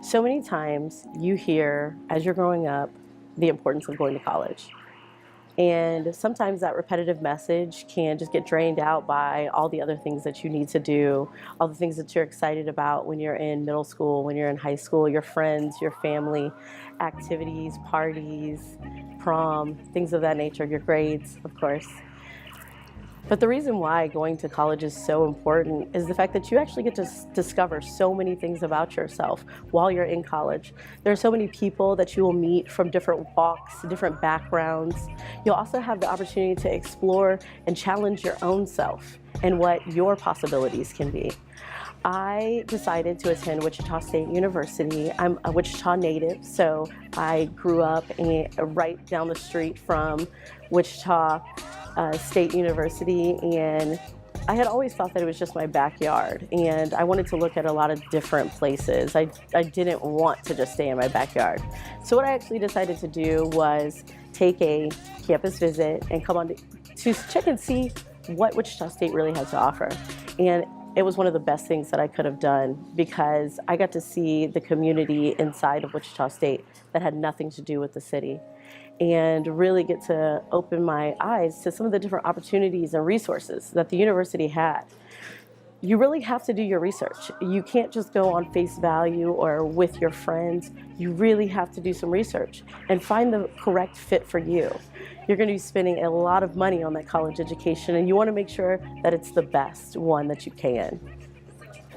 So many times you hear, as you're growing up, the importance of going to college. And sometimes that repetitive message can just get drained out by all the other things that you need to do, all the things that you're excited about when you're in middle school, when you're in high school, your friends, your family, activities, parties, prom, things of that nature, your grades, of course. But the reason why going to college is so important is the fact that you actually get to discover so many things about yourself while you're in college. There are so many people that you will meet from different walks, different backgrounds. You'll also have the opportunity to explore and challenge your own self and what your possibilities can be. I decided to attend Wichita State University. I'm a Wichita native, so I grew up right down the street from Wichita State University, and I had always thought that it was just my backyard, and I wanted to look at a lot of different places. I didn't want to just stay in my backyard. So what I actually decided to do was take a campus visit and come on to check and see what Wichita State really had to offer. And it was one of the best things that I could have done because I got to see the community inside of Wichita State that had nothing to do with the city, and really get to open my eyes to some of the different opportunities and resources that the university had. You really have to do your research. You can't just go on face value or with your friends. You really have to do some research and find the correct fit for you. You're going to be spending a lot of money on that college education, and you want to make sure that it's the best one that you can.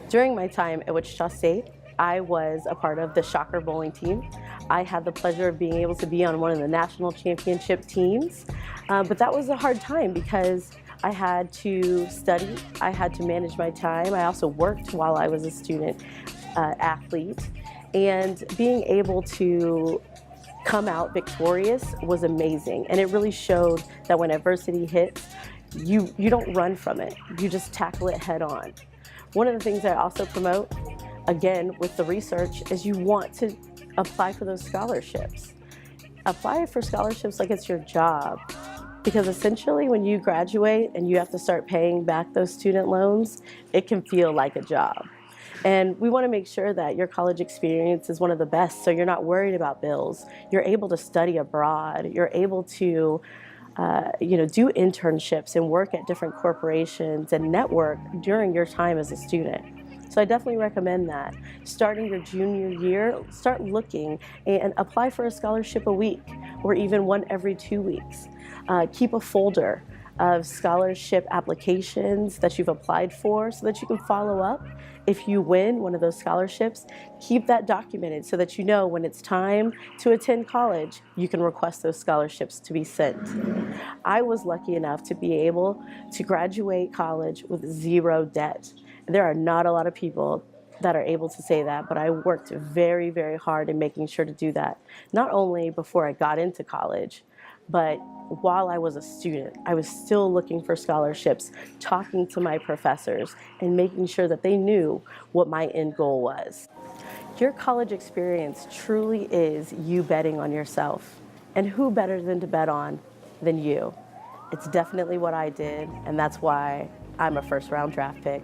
During my time at Wichita State, I was a part of the Shocker bowling team. I had the pleasure of being able to be on one of the national championship teams, but that was a hard time because I had to study, I had to manage my time. I also worked while I was a student athlete, and being able to come out victorious was amazing. And it really showed that when adversity hits, you don't run from it, you just tackle it head on. One of the things I also promote, again, with the research, is you want to apply for those scholarships. Apply for scholarships like it's your job, because essentially when you graduate and you have to start paying back those student loans, it can feel like a job. And we want to make sure that your college experience is one of the best, so you're not worried about bills. You're able to study abroad. You're able to do internships and work at different corporations and network during your time as a student. So I definitely recommend that. Starting your junior year, start looking and apply for a scholarship a week or even one every 2 weeks. Keep a folder of scholarship applications that you've applied for so that you can follow up. If you win one of those scholarships, keep that documented so that you know when it's time to attend college, you can request those scholarships to be sent. I was lucky enough to be able to graduate college with zero debt. There are not a lot of people that are able to say that, but I worked very, very hard in making sure to do that. Not only before I got into college, but while I was a student, I was still looking for scholarships, talking to my professors, and making sure that they knew what my end goal was. Your college experience truly is you betting on yourself. And who better than to bet on than you? It's definitely what I did, and that's why I'm a first-round draft pick.